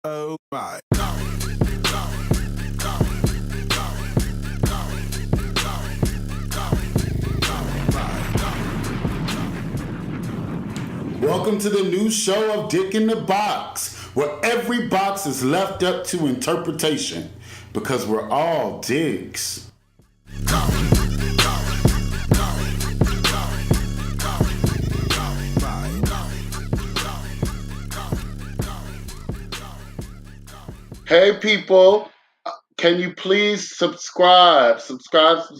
Oh my. Welcome to the new show of Dick in the Box, where every box is left up to interpretation because we're all dicks. Hey people, can you please subscribe? Subscribe.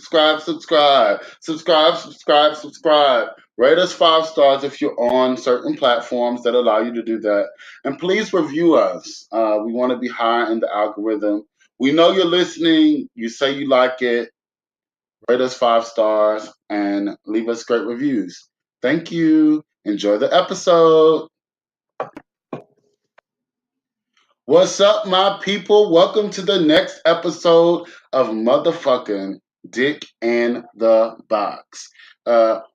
Rate us 5 stars if you're on certain platforms that allow you to do that. And please review us. We want to be high in the algorithm. We know you're listening. You say you like it. Rate us 5 stars and leave us great reviews. Thank you. Enjoy the episode. What's up, my people? Welcome to the next episode of motherfucking Dick in the Box.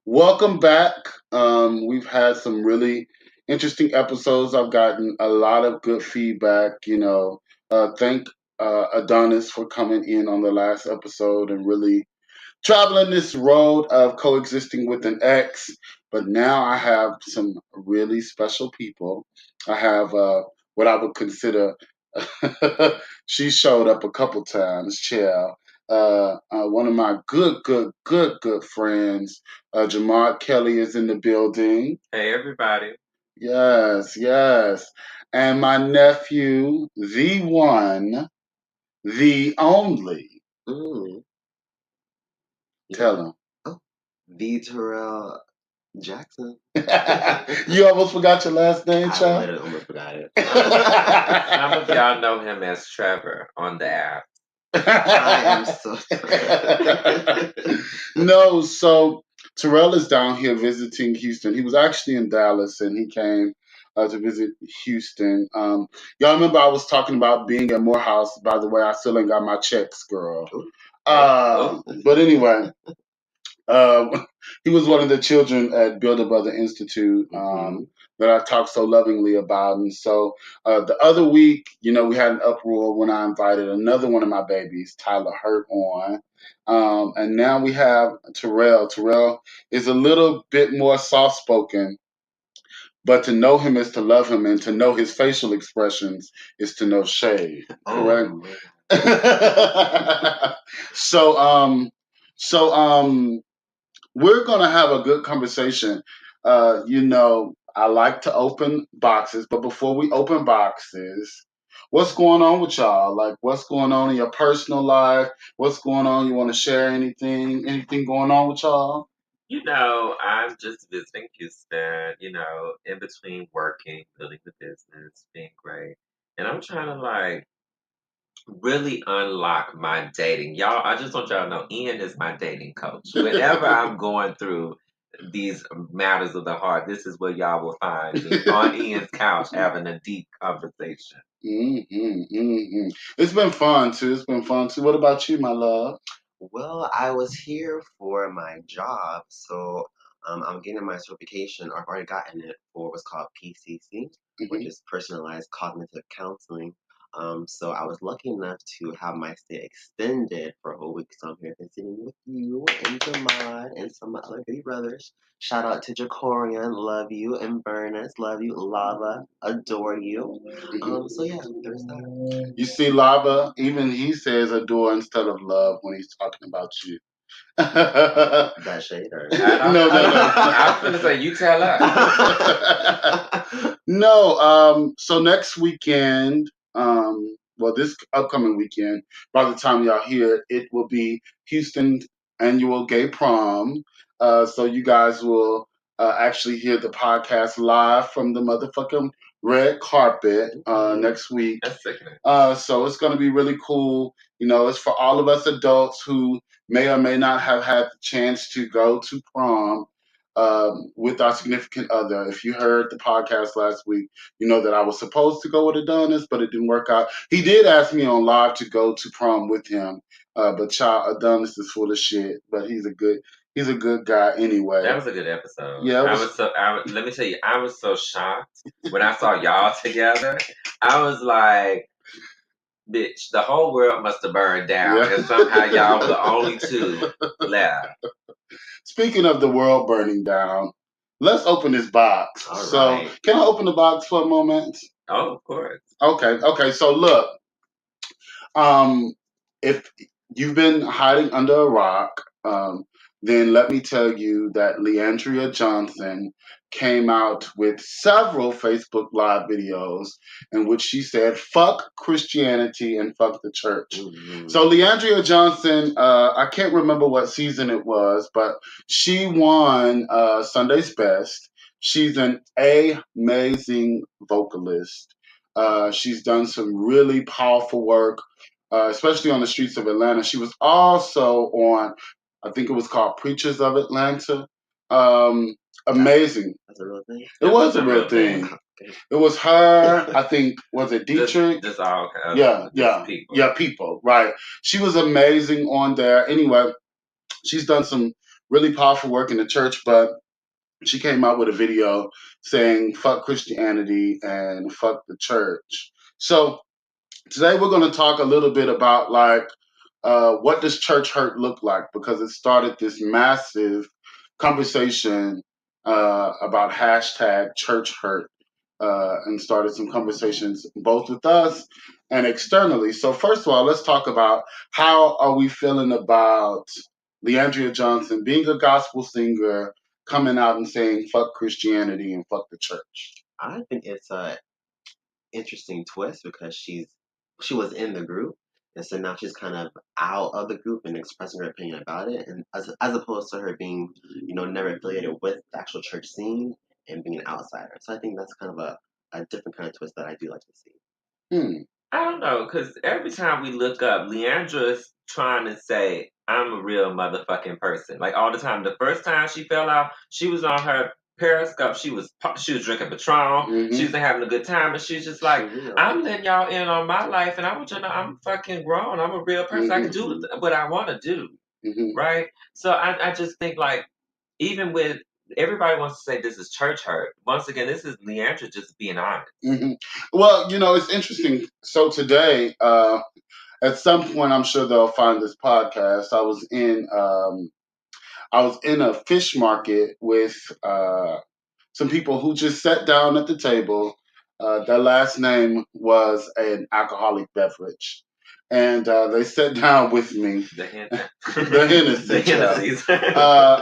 Welcome back. We've had some really interesting episodes. I've gotten a lot of good feedback. Thank Adonis for coming in on the last episode and really traveling this road of coexisting with an ex. But now I have some really special people. I have what I would consider. She showed up a couple times, Chair. One of my good friends, Jamar Kelly, is in the building. Hey, everybody. Yes. And my nephew, the one, the only. Tell him. Oh, the Terrell Jackson. You almost forgot your last name, I child? literally almost forgot it. Some of y'all know him as Trevor on the app. I am so No, so Terrell is down here visiting Houston. He was actually in Dallas and he came to visit Houston. Y'all remember I was talking about being at Morehouse. By the way, I still ain't got my checks, girl. But anyway, he was one of the children at Build a Brother Institute that I talked so lovingly about. And so the other week, we had an uproar when I invited another one of my babies, Tyler Hurt, on. And now we have Terrell. Terrell is a little bit more soft spoken, but to know him is to love him, and to know his facial expressions is to know shade. Correct? So we're gonna have a good conversation. I like to open boxes, but before we open boxes, what's going on with y'all? Like, what's going on in your personal life? What's going on? You want to share anything? Anything going on with y'all? I'm just visiting Houston, in between working, building the business, being great. And I'm trying to really unlock my dating. Y'all, I just want y'all to know Ian is my dating coach. Whenever I'm going through these matters of the heart, this is where y'all will find me on Ian's couch having a deep conversation. It's been fun too. What about you, my love? Well, I was here for my job, so I'm getting my certification. I've already gotten it for what's called PCC, which is Personalized Cognitive Counseling. So I was lucky enough to have my stay extended for a whole week. So I'm here visiting with you and Jamad and some of my other baby brothers. Shout out to Jacorian, love you, and Burnus, love you, Lava, adore you. So yeah, there's that. You see, Lava, even he says adore instead of love when he's talking about you. That shade or No. I was gonna say you tell us. No. So next weekend, this upcoming weekend, by the time y'all hear it, will be Houston annual gay prom. So you guys will actually hear the podcast live from the motherfucking red carpet next week. That's sickening. So it's going to be really cool. It's for all of us adults who may or may not have had the chance to go to prom with our significant other. If you heard the podcast last week, you know that I was supposed to go with Adonis, but it didn't work out. He did ask me on live to go to prom with him, but child, Adonis is full of shit. But He's a good guy anyway. That was a good episode. Yeah, let me tell you, I was so shocked when I saw y'all together. I was like, bitch, the whole world must have burned down, Yeah. and somehow y'all were the only two left. Speaking of the world burning down, let's open this box. All So, right. can I open the box for a moment? Oh, of course. Okay. So look, if you've been hiding under a rock, then let me tell you that Leandria Johnson came out with several Facebook Live videos in which she said, fuck Christianity and fuck the church. Mhm. So Leandria Johnson, I can't remember what season it was, but she won Sunday's Best. She's an amazing vocalist. She's done some really powerful work, especially on the streets of Atlanta. She was also on, I think it was called Preachers of Atlanta. Amazing. That's a real thing. It was a real thing. It was her, I think, was it Dietrich? Just all kinds of people. Yeah, people, right. She was amazing on there. Anyway, she's done some really powerful work in the church, but she came out with a video saying fuck Christianity and fuck the church. So today we're going to talk a little bit about like what does church hurt look like, because it started this massive conversation about hashtag church hurt, and started some conversations both with us and externally. So first of all, let's talk about how are we feeling about Leandria Johnson being a gospel singer, coming out and saying fuck Christianity and fuck the church. I think it's a interesting twist because she was in the group, and so now she's kind of out of the group and expressing her opinion about it, and as opposed to her being, never affiliated with the actual church scene and being an outsider. So I think that's kind of a different kind of twist that I do like to see. I don't know, because every time we look up, Leandra's trying to say, I'm a real motherfucking person. Like all the time. The first time she fell out, she was on her Periscope. She was drinking Patron. Mhm. She was having a good time, and she's just like, I'm letting y'all in on my life, and I want you to know I'm fucking grown. I'm a real person. I can do what I want to do, right? So I just think like, even with everybody wants to say this is church hurt. Once again, this is Leandra just being honest. Well, it's interesting. So today, at some point, I'm sure they'll find this podcast. I was in a fish market with some people who just sat down at the table. Their last name was an alcoholic beverage. And they sat down with me. The Hennessy.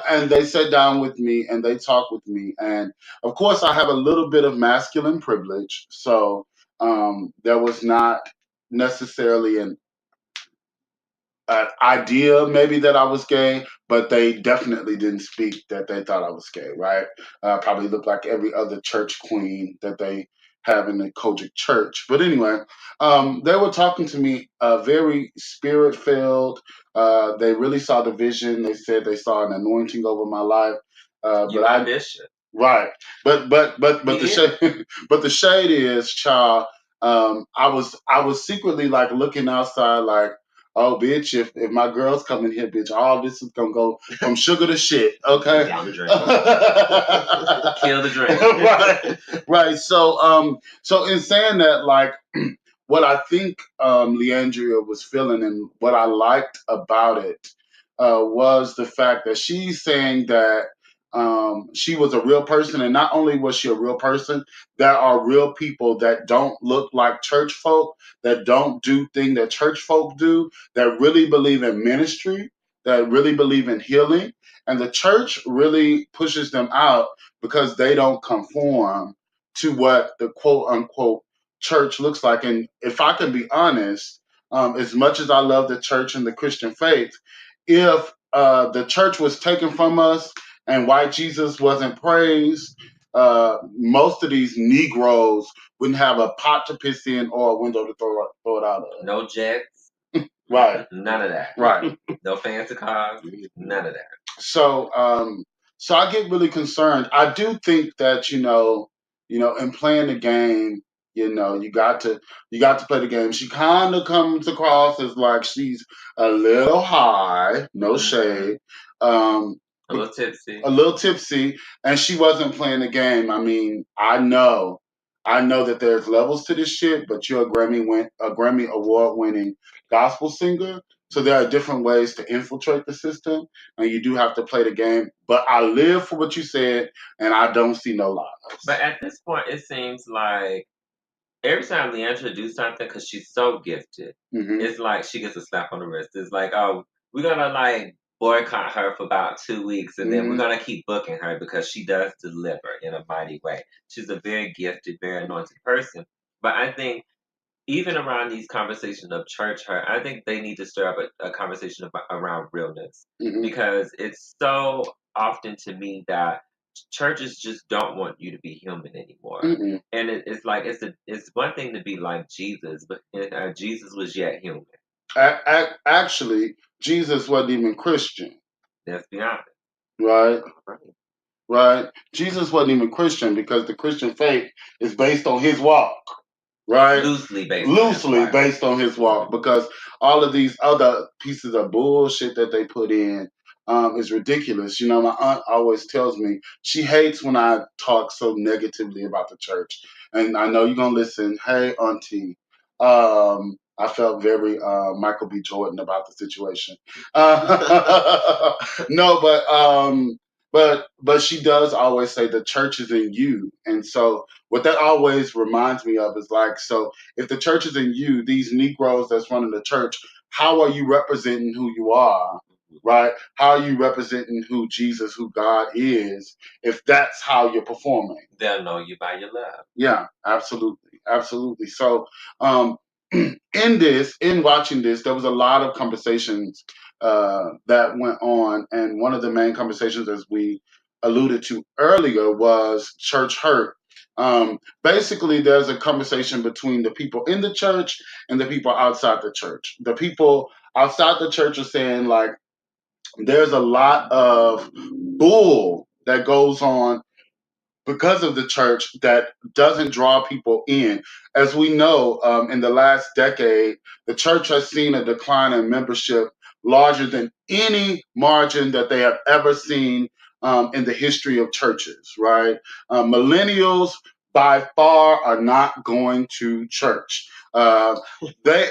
And they sat down with me and they talked with me. And of course, I have a little bit of masculine privilege. So there was not necessarily an idea maybe that I was gay, but they definitely didn't speak that they thought I was gay, right? Probably looked like every other church queen that they have in the Kojic church. But anyway, they were talking to me very spirit filled. They really saw the vision. They said they saw an anointing over my life. But I bishop. Right. But the shade but the shade is, child, I was secretly like looking outside like, oh, bitch, if my girls come in here, bitch, all this is going to go from sugar to shit, okay? Down the drain. Kill the drink. Right. So in saying that, like, what I think Leandria was feeling and what I liked about it was the fact that she's saying that she was a real person, and not only was she a real person, there are real people that don't look like church folk, that don't do things that church folk do, that really believe in ministry, that really believe in healing, and the church really pushes them out because they don't conform to what the quote unquote church looks like. And if I can be honest, as much as I love the church and the Christian faith, if the church was taken from us and white Jesus wasn't praised, most of these Negroes wouldn't have a pot to piss in or a window to throw it out of. No jets. Right. None of that. Right. No fancy cars. None of that. So I get really concerned. I do think that, in playing the game, you got to play the game. She kind of comes across as like she's a little high, no shade. A little tipsy. a little tipsy, and she wasn't playing the game. I mean, I know that there's levels to this shit, but you're a Grammy award winning gospel singer. So there are different ways to infiltrate the system, and you do have to play the game. But I live for what you said, and I don't see no But lies. at this point, it seems like every time Leandra do something, because she's so gifted, Hmm. it's like she gets a slap on the wrist. It's like, oh, we're gonna like boycott her for about 2 weeks, and then we're Hmm. gonna keep booking her because she does deliver in a mighty way. She's a very gifted, very anointed person. But I think even around these conversations of church hurt, I think they need to stir up a conversation around realness, Hmm. because it's so often to me that churches just don't want you to be human anymore. Hmm. And it's like it's one thing to be like Jesus, but Jesus was yet human. Actually, Jesus wasn't even Christian, Let's be honest. right? Right. Right? Jesus wasn't even Christian because the Christian faith is based on his walk, right? Loosely based on his Loosely life. based on his walk because all of these other pieces of bullshit that they put in is ridiculous. You know, my aunt always tells me she hates when I talk so negatively about the church. And I know you're going to listen. Hey, auntie. I felt very Michael B. Jordan about the situation. No, but she does always say the church is in you. And so what that always reminds me of is like, so if the church is in you, these Negroes that's running the church, how are you representing who you are? Right? How are you representing who Jesus, who God is, if that's how you're performing? They'll know you by your love. Yeah, absolutely. Absolutely. So, in watching this, there was a lot of conversations that went on. And one of the main conversations, as we alluded to earlier, was church hurt. Basically, there's a conversation between the people in the church and the people outside the church. The people outside the church are saying, like, there's a lot of bull that goes on because of the church that doesn't draw people in. As we know, in the last decade, the church has seen a decline in membership larger than any margin that they have ever seen in the history of churches, right? Millennials by far are not going to church. They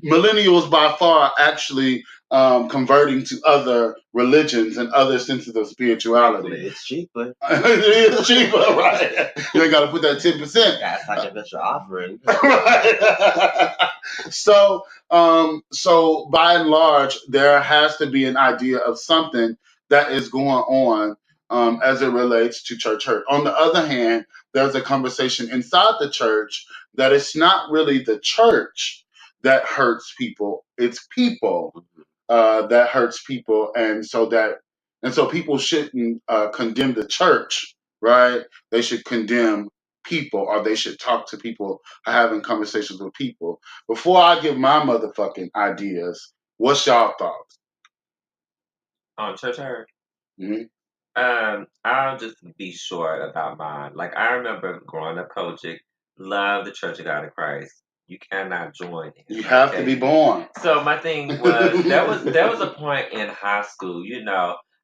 millennials by far are actually converting to other religions and other senses of spirituality. It's cheaper. It is cheaper, right? You ain't got to put that 10%. That's like a special offering. Right. So by and large, there has to be an idea of something that is going on as it relates to church hurt. On the other hand, there's a conversation inside the church that it's not really the church that hurts people; it's people that hurts people, and so people shouldn't condemn the church, right? They should condemn people, or they should talk to people, having conversations with people. Before I give my motherfucking ideas, what's y'all thoughts? On church hurt. Mhm. I'll just be short about mine. Like I remember growing up Kojic, love the Church of God in Christ. You cannot join in. You have to Okay. be born. So my thing was there was a point in high school,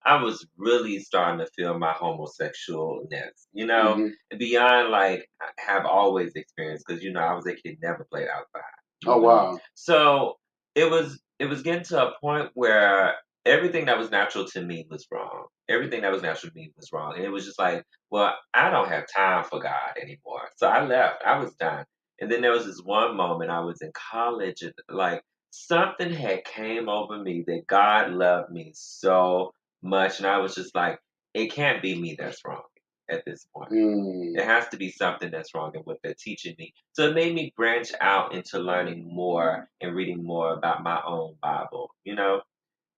I was really starting to feel my homosexualness, Hmm. beyond like I have always experienced because I was a kid never played outside. Oh wow. So it was getting to a point where everything that was natural to me was wrong. Everything that was natural to me was wrong. And it was just like, well, I don't have time for God anymore. So I left. I was done. And then there was this one moment I was in college and like something had came over me that God loved me so much. And I was just like, it can't be me that's wrong at this point. Mm. There has to be something that's wrong in what they're teaching me. So it made me branch out into learning more and reading more about my own Bible.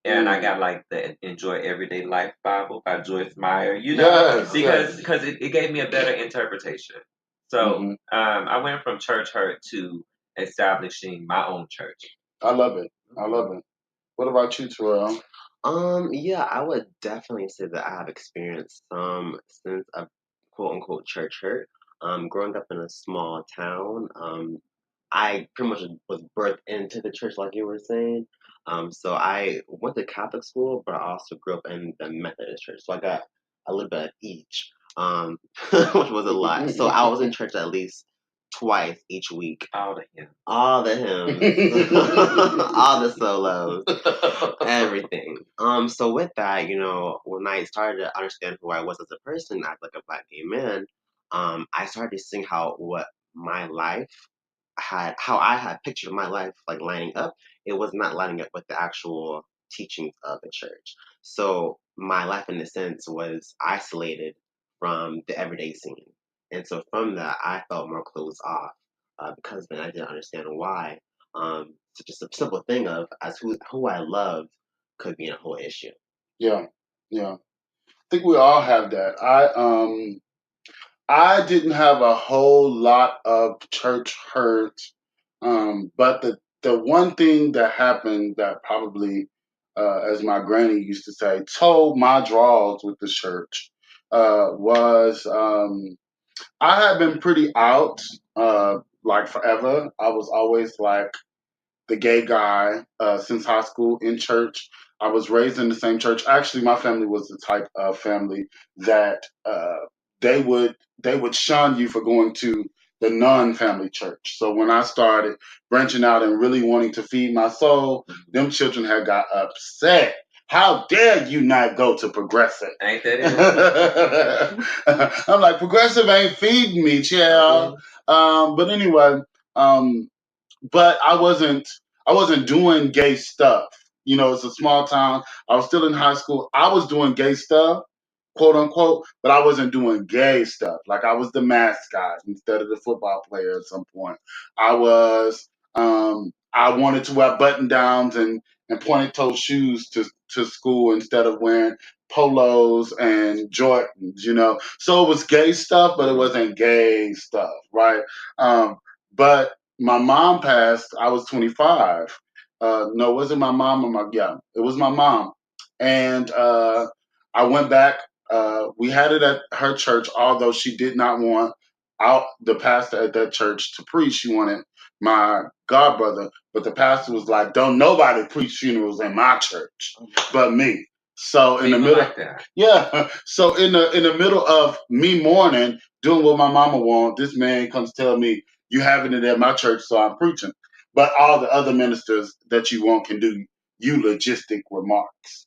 And I Mm. got like the Enjoy Everyday Life Bible by Joyce Meyer, Yes, because yes. because it gave me a better interpretation. So Hmm. I went from church hurt to establishing my own church. I love it. I love it. What about you, Terrell? Yeah, I would definitely say that I have experienced some sense of quote unquote church hurt. Growing up in a small town, I pretty much was birthed into the church, like you were saying. So I went to Catholic school, but I also grew up in the Methodist church. So I got a little bit of each, which was a lot. So I was in church at least twice each week. All the hymns. All the hymns, all the solos, everything. So with that, when I started to understand who I was as a person, as like a Black gay man, I started to see what my life how I had pictured my life like lining up. It was not lining up with the actual teachings of the church. So my life, in a sense, was isolated from the everyday scene, and so from that, I felt more closed off because then I didn't understand why. Such a simple thing of as who I loved could be a whole issue. Yeah, yeah. I think we all have that. I didn't have a whole lot of church hurt, but the one thing that happened that probably, as my granny used to say, told my draws with the church was I had been pretty out like forever. I was always like the gay guy since high school in church. I was raised in the same church. Actually, my family was the type of family that they would they would shun you for going to the non-family church. So when I started branching out and really wanting to feed my soul, them children had got upset. How dare you not go to progressive? Ain't that it? I'm like, progressive ain't feeding me, child. But anyway, um, but I wasn't doing gay stuff. It's a small town. I was still in high school. I was doing gay stuff, quote unquote, but I wasn't doing gay stuff. Like I was the mascot instead of the football player at some point. I wanted to wear button downs and pointed toe shoes to school instead of wearing polos and Jordans. So it was gay stuff, but it wasn't gay stuff, right? But my mom passed. I was 25. No, was it my mom or my yeah? It was my mom, and I went back. We had it at her church, although she did not want out the pastor at that church to preach. She wanted my godbrother, but the pastor was like, "Don't nobody preach funerals in my church, but me." So in the middle, like that. yeah. So in the middle of me mourning, doing what my mama want, this man comes tell me you having it at my church, so I'm preaching. But all the other ministers that you want can do eulogistic remarks.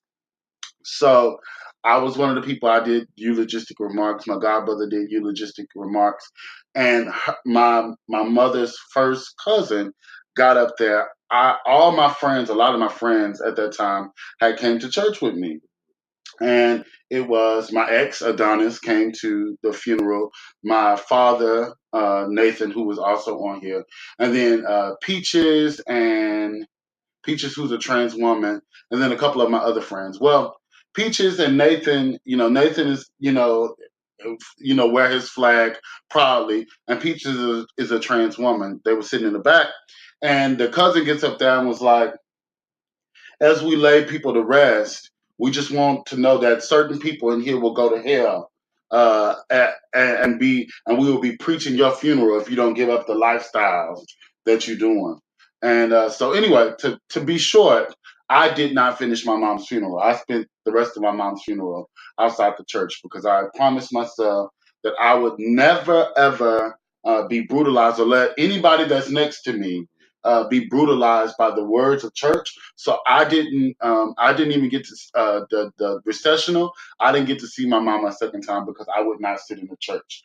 So I was one of the people. I did eulogistic remarks. My godbrother did eulogistic remarks, and my mother's first cousin got up there. All my friends, a lot of my friends at that time, had came to church with me, and it was my ex Adonis came to the funeral. My father Nathan, who was also on here, and then Peaches, who's a trans woman, and then a couple of my other friends. Well, Peaches and Nathan, Nathan is, wear his flag proudly, and Peaches is a trans woman. They were sitting in the back, and the cousin gets up there and was like, as we lay people to rest, we just want to know that certain people in here will go to hell, and we will be preaching your funeral if you don't give up the lifestyles that you're doing. And so, anyway, to be short, I did not finish my mom's funeral. I spent the rest of my mom's funeral outside the church because I promised myself that I would never ever be brutalized or let anybody that's next to me be brutalized by the words of church. So I didn't. I didn't even get to the recessional. I didn't get to see my mom a second time because I would not sit in the church.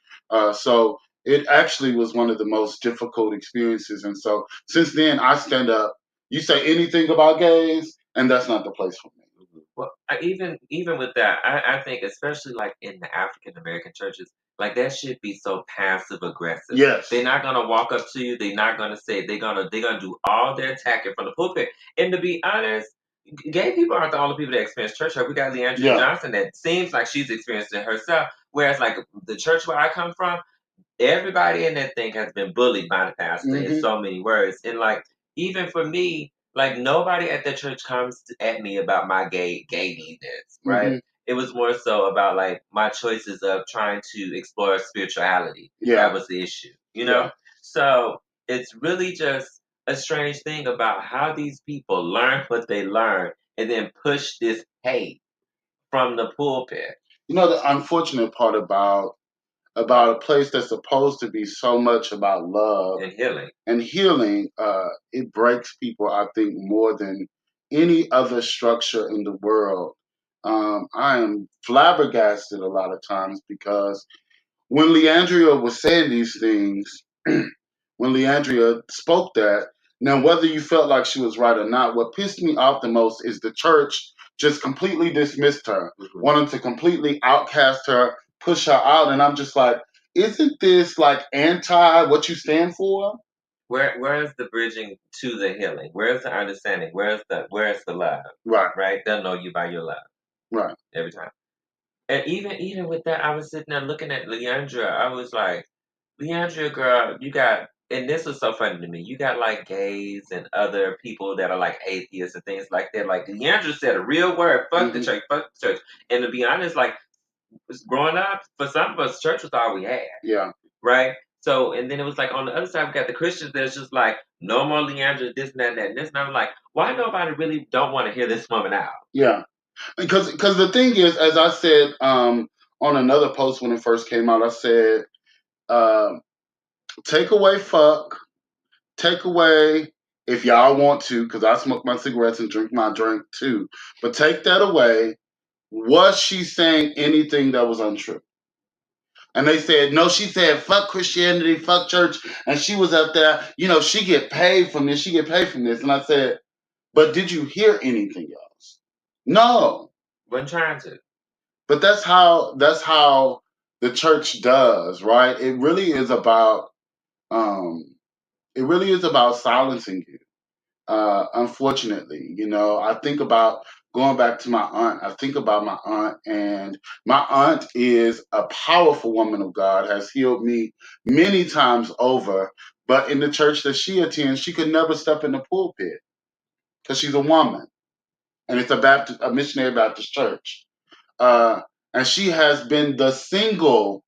So it actually was one of the most difficult experiences. And so since then, I stand up. You say anything about gays, and that's not the place for me. Well, even with that, I think especially like in the African American churches, like that should be so passive aggressive. Yes. They're not gonna walk up to you. They're not gonna say they're gonna do all their attacking from the pulpit. And to be honest, gay people aren't the only people that experience church hurt. We got Leandria Yeah. Johnson that seems like she's experienced it herself. Whereas like the church where I come from, everybody in that thing has been bullied by the pastor in so many words. And like even for me, like nobody at the church comes at me about my gayness, right? Mhm. It was more so about like my choices of trying to explore spirituality. Yeah. That was the issue, you know? Yeah. So it's really just a strange thing about how these people learn what they learn and then push this hate from the pulpit. You know, the unfortunate part about a place that's supposed to be so much about love and healing, it breaks people, I think, more than any other structure in the world. I am flabbergasted a lot of times because when Leandria was saying these things, when Leandria spoke that, now whether you felt like she was right or not, what pissed me off the most is the church just completely dismissed her, wanted to completely outcast her, push her out, and I'm just like, isn't this like anti what you stand for? Where's the bridging to the healing? Where's the understanding? Where's the love? Right. They'll know you by your love. Right. Every time. And even with that, I was sitting there looking at Leandra. I was like, Leandra, girl, you got, and this was so funny to me. You got like gays and other people that are like atheists and things like that. Like Leandra said a real word, fuck the church, fuck the church. And to be honest, like growing up, for some of us, church was all we had. Yeah. Right? So, and then it was like on the other side, we got the Christians that's just like, no more Leandra, this and that and that and this. And I'm like, why nobody really don't want to hear this woman out? Yeah. Because the thing is, as I said on another post when it first came out, I said, take away fuck, take away if y'all want to, because I smoke my cigarettes and drink my drink too. But take that away. Was she saying anything that was untrue? And they said, no, she said, fuck Christianity, fuck church. And she was up there, she get paid from this, she get paid from this. And I said, but did you hear anything else? No. Wasn't trying to. But that's how the church does, right? It really is about silencing you. Unfortunately, I think about going back to my aunt. I think about my aunt, and my aunt is a powerful woman of God, has healed me many times over. But in the church that she attends, she could never step in the pulpit because she's a woman, and it's a missionary Baptist church. And she has been the single.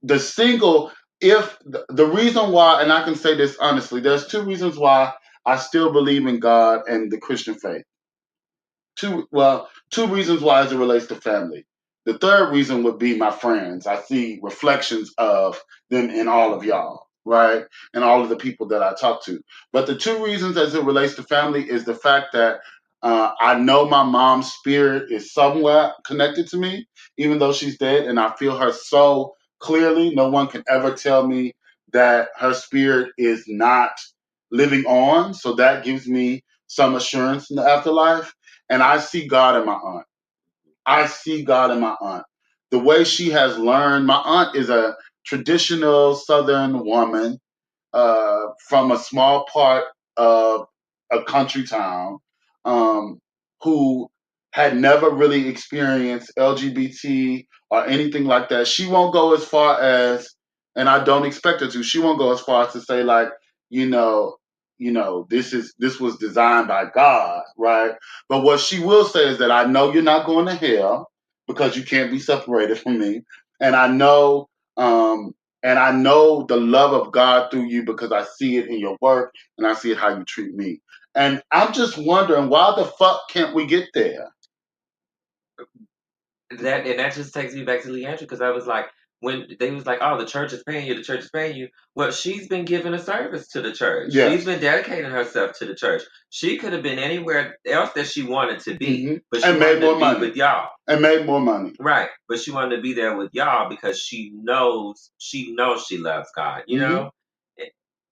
If the reason why, and I can say this honestly, there's two reasons why I still believe in God and the Christian faith. Two reasons why as it relates to family. The third reason would be my friends. I see reflections of them in all of y'all, right? And all of the people that I talk to. But the two reasons as it relates to family is the fact that I know my mom's spirit is somewhat connected to me, even though she's dead, and I feel her so clearly. No one can ever tell me that her spirit is not living on. So that gives me some assurance in the afterlife. And I see God in my aunt. I see God in my aunt. The way she has learned, my aunt is a traditional Southern woman from a small part of a country town who had never really experienced LGBT or anything like that. She won't go as far as, and I don't expect her to. She won't go as far as to say like, you know, this was designed by God, right? But what she will say is that I know you're not going to hell because you can't be separated from me, and I know the love of God through you because I see it in your work and I see it how you treat me. And I'm just wondering why the fuck can't we get there? That just takes me back to Leandra because I was like, when they was like, oh, the church is paying you, the church is paying you. Well, she's been giving a service to the church. Yes. She's been dedicating herself to the church. She could have been anywhere else that she wanted to be, but she wanted to be with y'all. And made more money. Right. But she wanted to be there with y'all because she knows she loves God, you know?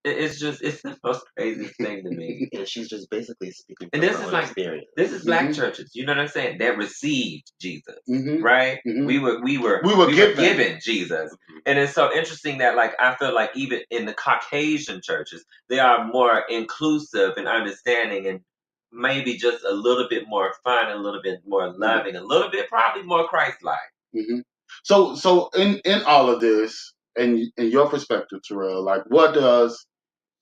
It's the most craziest thing to me. And she's just basically speaking And from this her is own like experience. this is black churches, you know what I'm saying? That received Jesus, Mhm. right? Mhm. We were given Jesus, and it's so interesting that like I feel like even in the Caucasian churches, they are more inclusive and understanding, and maybe just a little bit more fun, a little bit more loving, a little bit probably more Christ-like. Mm-hmm. So in all of this, and in your perspective, Terrell, like what does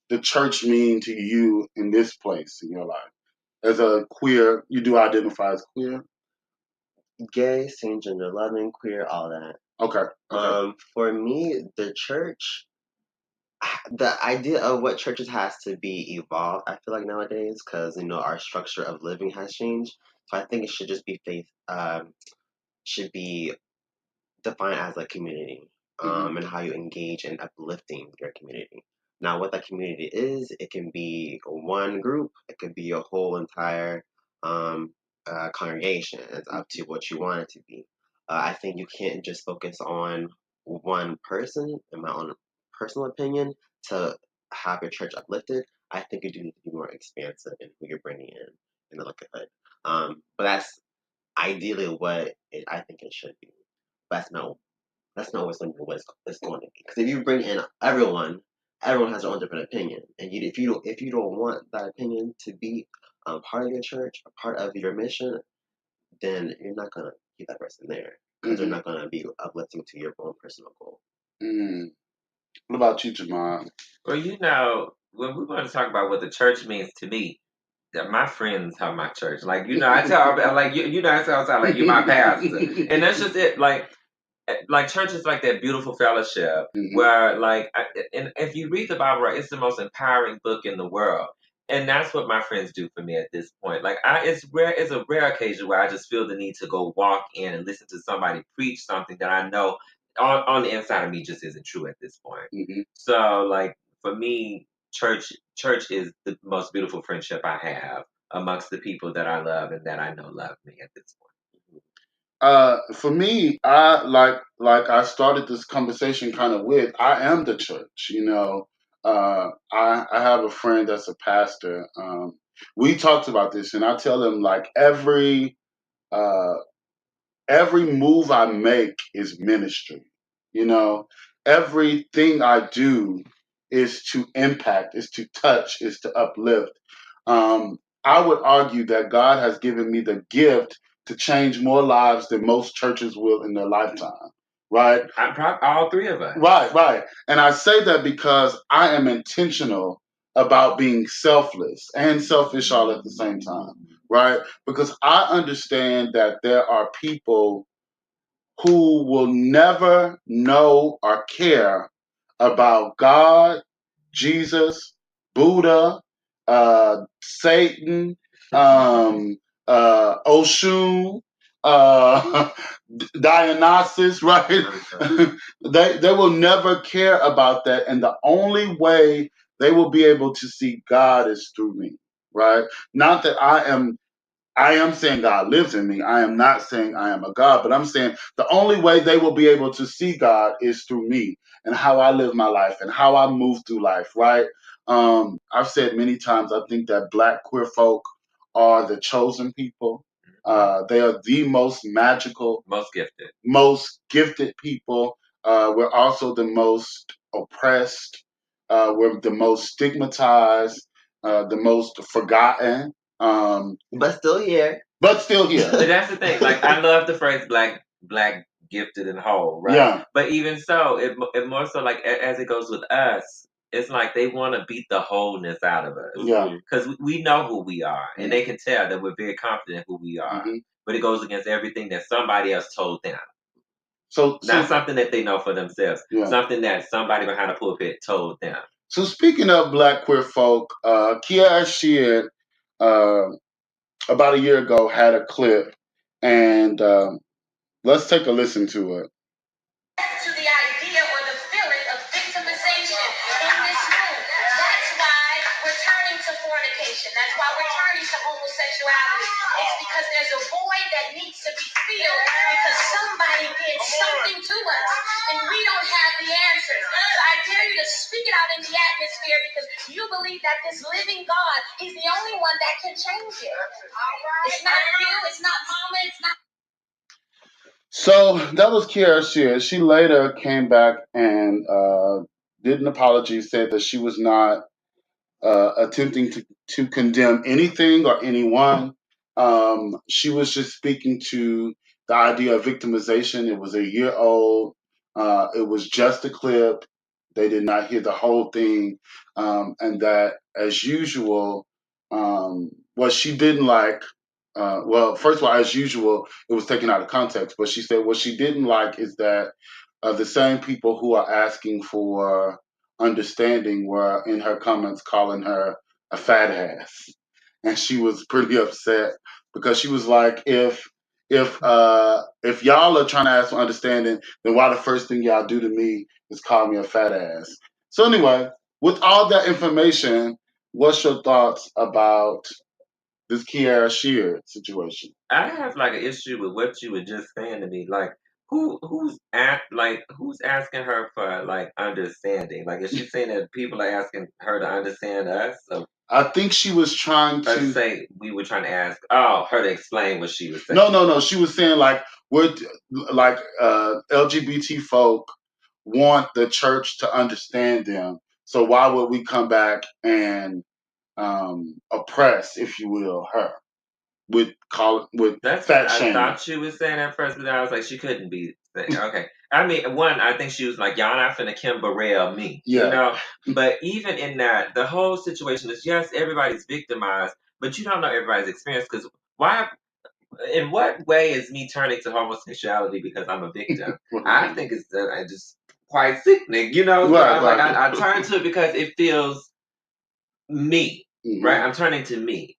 the church mean to you in this place in your life? As a queer, you do identify as queer? Gay, same gender, loving, queer, all that. Okay. For me, the church, the idea of what churches has to be evolved. I feel like nowadays, because our structure of living has changed. So I think it should just be faith. Should be defined as a community, and how you engage in uplifting your community. Now, what that community is, it can be one group, it could be a whole entire um, congregation. It's up to what you want it to be. I think you can't just focus on one person, in my own personal opinion, to have your church uplifted. I think you do need to be more expansive in who you're bringing in the likelihood. But that's ideally what I think it should be. But that's not always going to be what it's going to be. Because if you bring in everyone has their own different opinion, and if you don't want that opinion to be part of your church, a part of your mission, then you're not going to keep that person there because they're not going to be uplifting to your own personal goal. What about you, Jamal? Well, when we want to talk about what the church means to me, that my friends are my church. I tell like I tell like you're my pastor, and that's just it. Like church is like that beautiful fellowship where and if you read the Bible right, it's the most empowering book in the world. And that's what my friends do for me at this point. It's a rare occasion where I just feel the need to go walk in and listen to somebody preach something that I know on the inside of me just isn't true at this point. So for me, church is the most beautiful friendship I have amongst the people that I love and that I know love me at this point. For me, I like I started this conversation kind of with. I am the church. I have a friend that's a pastor. We talked about this, and I tell him like uh, every move I make is ministry. You know, everything I do is to impact, is to touch, is to uplift. I would argue that God has given me the gift to change more lives than most churches will in their lifetime. Right? All three of us. Right. And I say that because I am intentional about being selfless and selfish all at the same time. Right? Because I understand that there are people who will never know or care about God, Jesus, Buddha, Satan, Oshun, uh, Dionysus, right? They will never care about that, and the only way they will be able to see God is through me, right? Not that I am saying God lives in me. I am not saying I am a God, but I'm saying the only way they will be able to see God is through me and how I live my life and how I move through life, right? I've said many times I think that Black queer folk are the chosen people. They are the most magical, most gifted people. We're also the most oppressed. We're the most stigmatized, the most forgotten. But still here. But still here. But that's the thing. I love the phrase black gifted and whole, right? Yeah. But even so, it more so as it goes with us, it's like they want to beat the wholeness out of us. Yeah. Because we know who we are, and they can tell that we're very confident who we are. But it goes against everything that somebody else told them. So not something that they know for themselves. Yeah. Something that somebody behind a pulpit told them. So speaking of Black queer folk, Kierra Shepard, about a year ago, had a clip, and let's take a listen to it. To the idea or the feeling of victimization in this room. That's why we're turning to fornication. That's why we're turning to homosexuality. It's because there's a void that needs to be filled because somebody did something to us and we don't have the answers. So I dare you to speak it out in the atmosphere because you believe that this living God, He's the only one that can change it. It's not you, it's not mama, it's not. So that was Kierra Shepard. She later came back and did an apology, said that she was not attempting to condemn anything or anyone. She was just speaking to the idea of victimization. It was a year old. It was just a clip. They did not hear the whole thing. And that, as usual, what she didn't like, well, first of all, as usual, it was taken out of context. But she said what she didn't like is that the same people who are asking for understanding were in her comments calling her a fat ass, and she was pretty upset because she was like, if y'all are trying to ask for understanding, then why the first thing y'all do to me is call me a fat ass? So anyway, with all that information, what's your thoughts about this Kierra Sheard situation? I have like an issue with what you were just saying to me. Like, who's asking her for like understanding? Like, is she saying that people are asking her to understand us? I think she was trying Or to say we were trying to ask her to explain what she was saying. No. She was saying like we're like LGBT folk want the church to understand them. So why would we come back and oppress, if you will, her with That's fat what I shaming? thought she was saying at first, but I was like, she couldn't be saying. Okay, I mean, one, I think she was like, y'all not finna Kim Burrell me, Yeah. you know. But even in that, the whole situation is yes, everybody's victimized, but you don't know everybody's experience because why? In what way is me turning to homosexuality because I'm a victim? I think it's just quite sickening, you know. So Right, I'm like, right. I turn to it because it feels me, Mhm. right? I'm turning to me.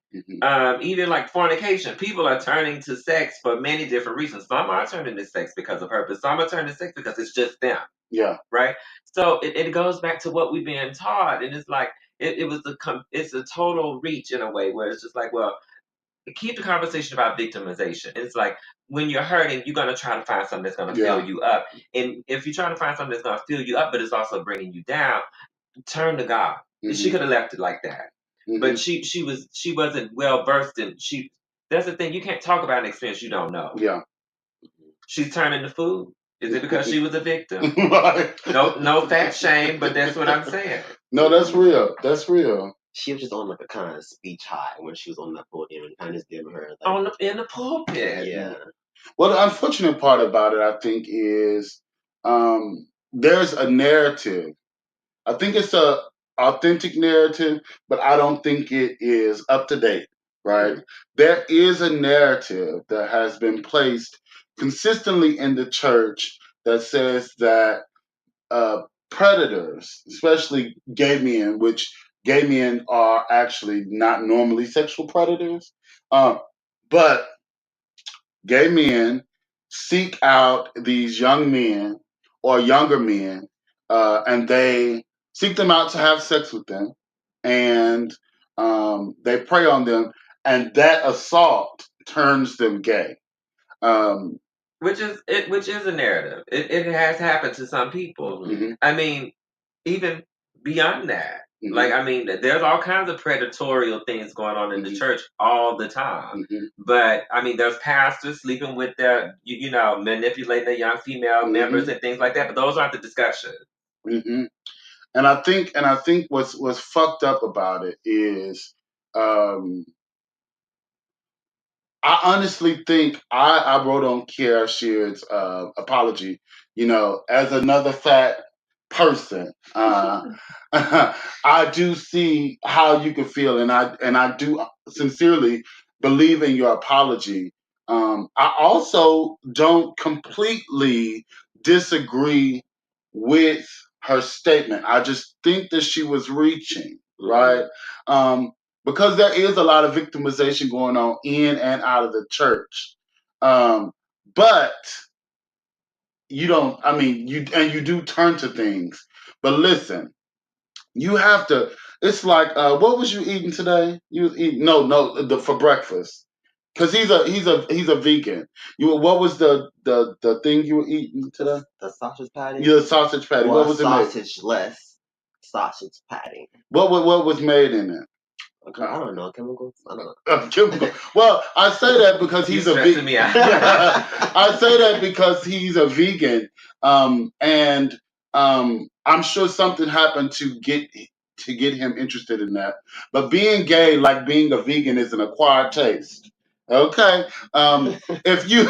Even like fornication, people are turning to sex for many different reasons. Some are turning to sex because of purpose. Some are turning to sex because it's just them, Yeah. right? So it goes back to what we've been taught, and it's like it's a total reach in a way where it's just like, well, keep the conversation about victimization. It's like when you're hurting, you're gonna try to find something that's gonna Yeah. fill you up, and if you're trying to find something that's gonna fill you up, but it's also bringing you down, turn to God. She could have left it like that. But she wasn't well versed in she that's the thing, you can't talk about an experience you don't know. Yeah. She's turning to food. Is it because she was a victim? Right. No fat shame, but that's what I'm saying. No, that's real. That's real. She was just on like a kind of speech high when she was on that podium and kind of just giving her like In the pulpit. yeah. Well, the unfortunate part about it, I think, is there's a narrative. I think it's a authentic narrative, but I don't think it is up to date. Right? There is a narrative that has been placed consistently in the church that says that predators, especially gay men, which gay men are actually not normally sexual predators, but gay men seek out these young men or younger men, and they seek them out to have sex with them, and they prey on them, and that assault turns them gay. Um, Which is a narrative. It has happened to some people. I mean, even beyond that. Like, I mean, there's all kinds of predatorial things going on in the church all the time. But I mean, there's pastors sleeping with their, manipulating their young female members and things like that. But those aren't the discussions. And I think what's fucked up about it is, I honestly think I wrote on Kierra Sheard's apology, as another fat person. I do see how you can feel, and I do sincerely believe in your apology. I also don't completely disagree with her statement. I just think that she was reaching, right? Because there is a lot of victimization going on in and out of the church. But you don't, I mean, you do turn to things. But listen, you have to, it's like, what was you eating today? You was eating, for breakfast. Cause he's a vegan. What was the thing you were eating today? The sausage patty? Yeah, the sausage patty. Well, what was it made? sausage less sausage patty. What was made in it? I don't know, chemicals. I don't know. Chemical. Well, I say that because he's a vegan. Me out. I say that because he's a vegan, and I'm sure something happened to get him interested in that. But being gay, like being a vegan, is an acquired taste. Okay, if you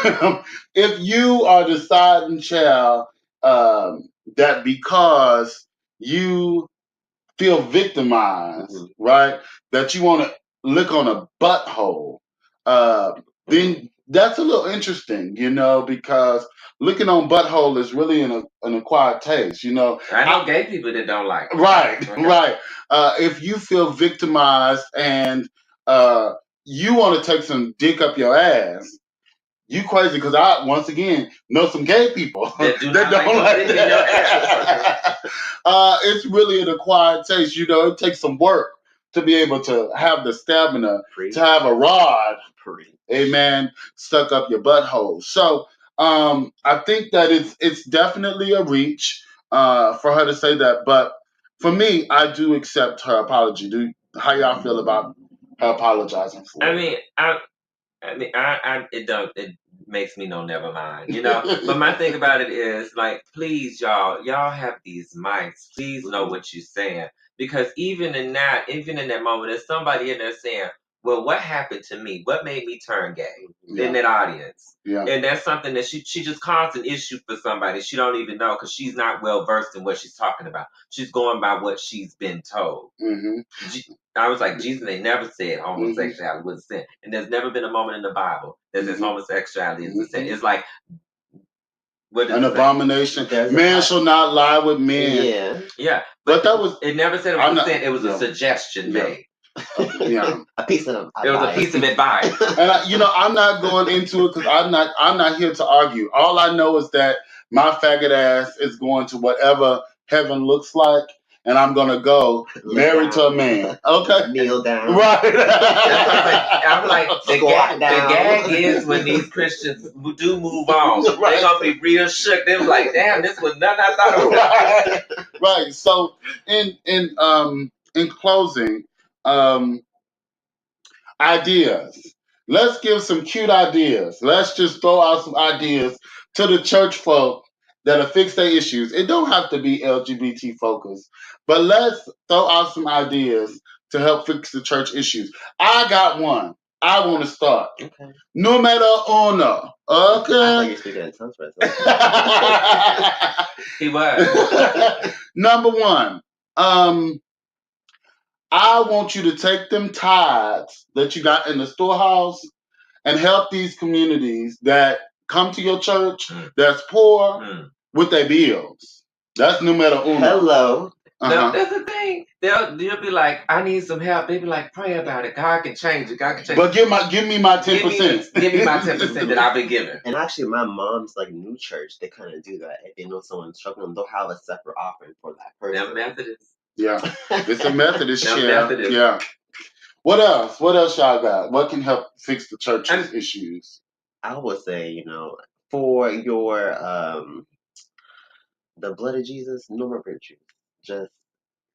if you are deciding, child, that because you feel victimized, right? That you want to lick on a butthole, then That's a little interesting, because looking on butthole is really an acquired taste, I know gay people that don't like it. Right, Okay. right. If you feel victimized and you want to take some dick up your ass, you crazy because I once again know some gay people That do that not don't like like dick in your ass. that. It's really an acquired taste. It takes some work to be able to have the stamina to have a rod, amen, stuck up your butthole. So I think that it's definitely a reach for her to say that. But for me, I do accept her apology. How y'all feel about her apologizing for I mean, it makes me know never mind, But my thing about it is like, please, y'all have these mics. Please know what you're saying, because even in that moment, there's somebody in there saying, "Well, what happened to me? What made me turn gay?" In that audience, Yeah. and that's something that she just caused an issue for somebody she don't even know because she's not well versed in what she's talking about. She's going by what she's been told. I was like, Jesus ain't never said homosexuality was a sin. And there's never been a moment in the Bible that says homosexuality is a sin. It's like, what is an abomination. Man shall not lie with men. Yeah. But that was, it never said it was a sin. It was a suggestion made. Yeah. A piece of It was a piece of advice. And I'm not going into it because I'm not here to argue. All I know is that my faggot ass is going to whatever heaven looks like, and I'm gonna go married to a man. Okay, kneel down. Right. I'm like, the gag is when these Christians do move on, they're gonna be real shook. They're like, damn, this was nothing I thought it was. Right. So in closing, ideas. Let's give some cute ideas. Let's just throw out some ideas to the church folk that'll fix their issues. It don't have to be LGBT focused, but let's throw out some ideas to help fix the church issues. I got one. I want to start. Okay. Numero uno. Okay. I thought you were speaking in tongues for a second. He was. Number one. I want you to take them tithes that you got in the storehouse and help these communities that come to your church that's poor with their bills. That's numero uno. Hello. Now, that's the thing. They'll be like, I need some help. They'll be like, pray about it. God can change it. God can change But it. give me my 10%. Give me my 10% that I've been given. And actually, my mom's new church, they kind of do that. If they know someone's struggling, they'll have a separate offering for that person. They're Methodist. Yeah, it's a Methodist chair. Methodist. Yeah. What else? What else y'all got? What can help fix the church's issues? I would say, for your the blood of Jesus, no more virtue.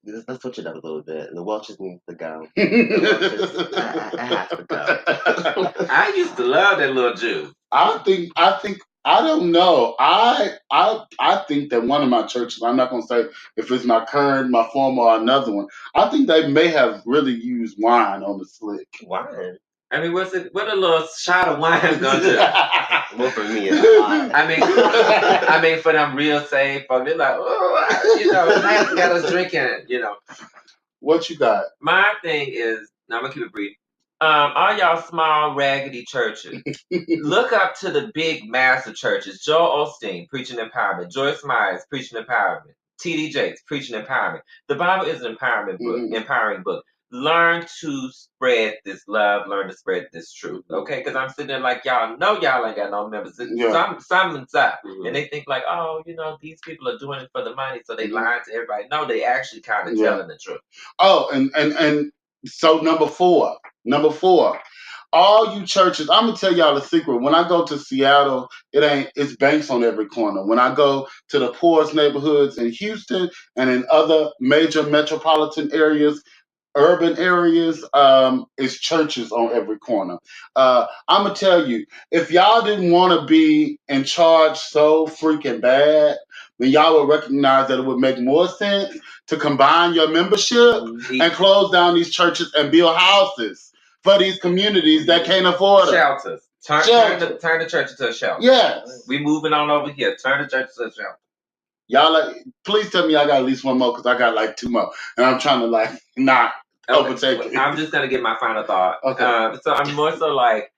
Let's switch it up a little bit. The Welch's needs to go. I have to go. I used to love that little Jew. I don't know. I think that one of my churches, I'm not gonna say if it's my current, my former, or another one. I think they may have really used wine on the slick. Wine. I mean, what a little shot of wine gonna do? Well, for me, it's a lot. I mean, for them real saved folk, they're like, oh, Lance got us drinking, What you got? My thing is, now I'm gonna keep it brief. All y'all small raggedy churches, look up to the big massive churches. Joel Osteen preaching empowerment. Joyce Myers preaching empowerment. T.D. Jakes preaching empowerment. The Bible is an empowerment book, empowering book. Learn to spread this love. Learn to spread this truth. Okay, because I'm sitting there like, y'all know y'all ain't got no members. Something's up, and they think like, oh, these people are doing it for the money, so they lying to everybody. No, they actually kind of telling the truth. Oh, and so number four, all you churches, I'm gonna tell y'all a secret. When I go to Seattle, it's banks on every corner. When I go to the poorest neighborhoods in Houston and in other major metropolitan areas, urban areas, it's churches on every corner. I'm gonna tell you, if y'all didn't want to be in charge so freaking bad, then y'all would recognize that it would make more sense to combine your membership and close down these churches and build houses for these communities that can't afford them. Shelters. Turn the church into a shelter. Yes. We moving on over here. Turn the church into a shelter. Y'all please tell me I got at least one more because I got 2 more, and I'm trying to not overtake it. I'm just gonna get my final thought. Okay. So I'm more so like,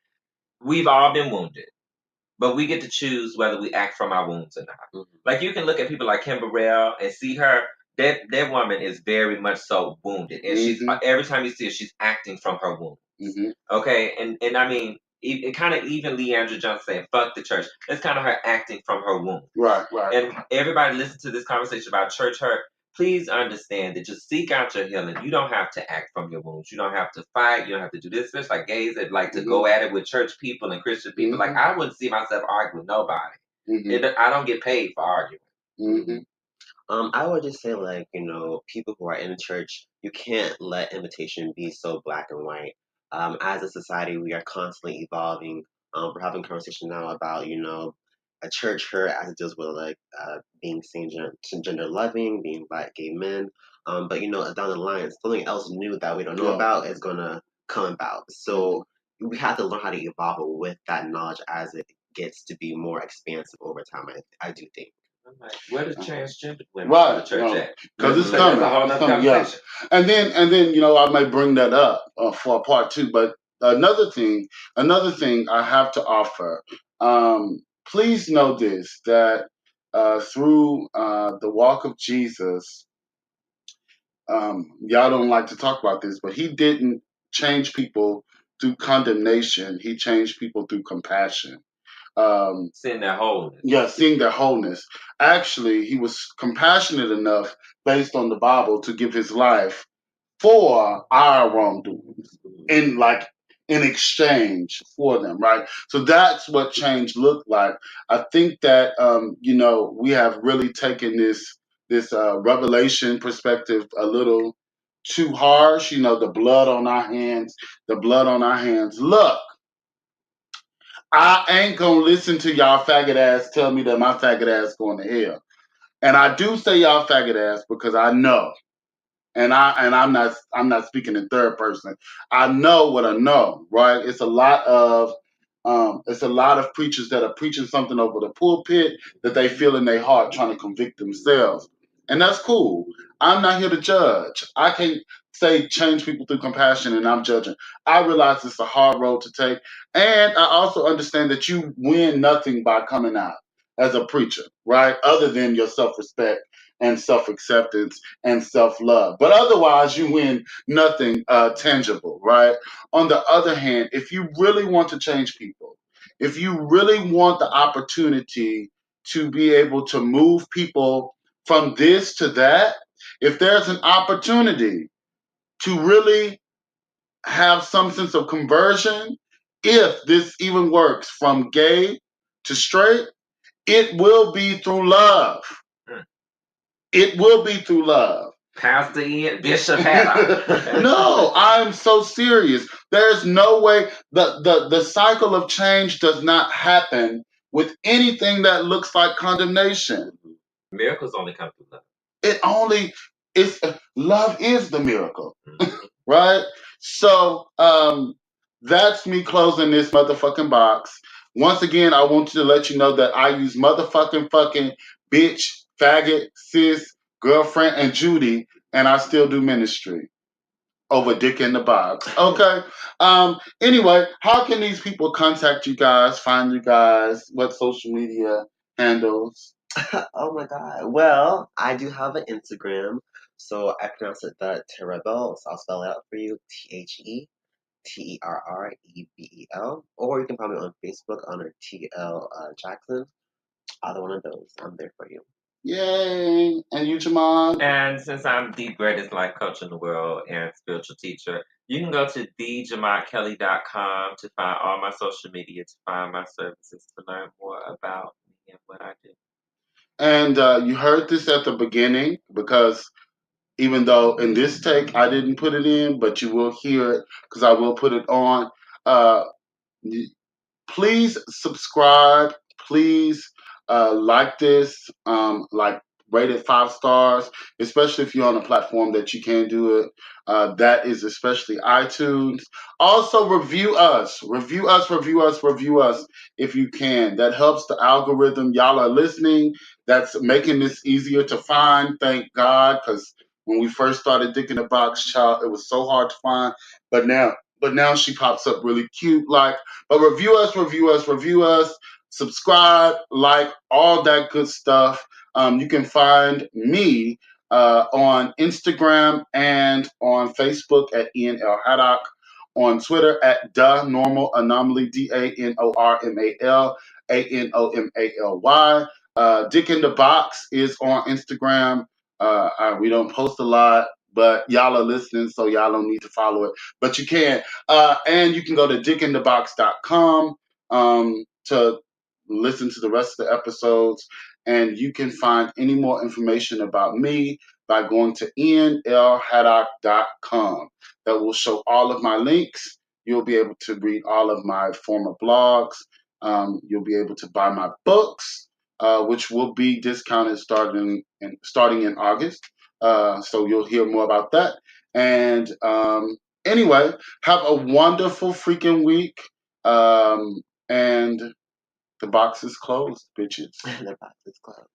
we've all been wounded, but we get to choose whether we act from our wounds or not. Mm-hmm. Like you can look at people like Kimberell and see her. That woman is very much so wounded, and she's every time you see her, she's acting from her wounds. Okay, and I mean, it kind of even Leandria Johnson saying "fuck the church." It's kind of her acting from her wounds. Right. And everybody listen to this conversation about church hurt. Please understand that just seek out your healing. You don't have to act from your wounds. You don't have to fight. You don't have to do this. Especially like gays that like to go at it with church people and Christian people. Like I wouldn't see myself arguing with nobody. I don't get paid for arguing. I would just say, like, people who are in the church, you can't let invitation be so black and white. As a society, we are constantly evolving. We're having a conversation now about, a church hurt as it deals with, like, being gender loving, being black gay men. But, down the line, something else new that we don't know about is going to come about. So we have to learn how to evolve with that knowledge as it gets to be more expansive over time, I do think. I'm like, where does transgender women in the church at? Because it's coming. Yeah. And then I may bring that up for part 2. But another thing I have to offer. Please know this, that through the walk of Jesus, y'all don't like to talk about this, but he didn't change people through condemnation. He changed people through compassion. Seeing their wholeness. Yeah, seeing their wholeness. Actually, he was compassionate enough, based on the Bible, to give his life for our wrongdoings, in exchange for them, right? So that's what change looked like. I think that we have really taken this revelation perspective a little too harsh. The blood on our hands, Look, I ain't gonna listen to y'all faggot ass tell me that my faggot ass going to hell. And I do say y'all faggot ass because I know. And I'm not speaking in third person. I know what I know, right? It's a lot of preachers that are preaching something over the pulpit that they feel in their heart, trying to convict themselves. And that's cool. I'm not here to judge. I can't say change people through compassion and I'm judging. I realize it's a hard road to take. And I also understand that you win nothing by coming out as a preacher, right? Other than your self-respect and self-acceptance and self-love. But otherwise, you win nothing tangible, right? On the other hand, if you really want to change people, if you really want the opportunity to be able to move people from this to that, if there's an opportunity to really have some sense of conversion, if this even works from gay to straight, it will be through love. It will be through love. Pastor Ian, Bishop Haddock. No, I'm so serious. There's no way the cycle of change does not happen with anything that looks like condemnation. Miracles only come through love. Love is the miracle. Right? So that's me closing this motherfucking box. Once again, I want to let you know that I use motherfucking fucking bitch, faggot, sis, girlfriend, and Judy, and I still do ministry over Dick in the Box. Okay. Anyway, how can these people contact you guys, find you guys? What social media handles? Oh my god. Well, I do have an Instagram, so I pronounce it the Terrell. So I'll spell it out for you: TheTerrebel. Or you can find me on Facebook under TL Jackson. Either one of those, I'm there for you. Yay! And you, Jamon? And since I'm the greatest life coach in the world and spiritual teacher, you can go to thejamadkelly.com to find all my social media, to find my services, to learn more about me and what I do. And you heard this at the beginning, because even though in this take I didn't put it in, but you will hear it because I will put it on. Please subscribe. Please like this. Rate it 5 stars, especially if you're on a platform that you can do it. That is especially iTunes. Also, review us if you can. That helps the algorithm. Y'all are listening. That's making this easier to find. Thank God, because when we first started Dick in the Box, child, it was so hard to find. But now but now she pops up really cute. Like, but review us, review us, review us, subscribe, like, all that good stuff. You can find me on Instagram and on Facebook at Ian L. Haddock, on Twitter at Da Normal Anomaly, DaNormalAnomaly. Dick in the Box is on Instagram. We don't post a lot, but y'all are listening, so y'all don't need to follow it. But you can. And you can go to dickinthebox.com to listen to the rest of the episodes. And you can find any more information about me by going to ianlhaddock.com. That will show all of my links. You'll be able to read all of my former blogs. You'll be able to buy my books, which will be discounted starting in August. So you'll hear more about that. And anyway, have a wonderful freaking week. And the box is closed, bitches. The box is closed.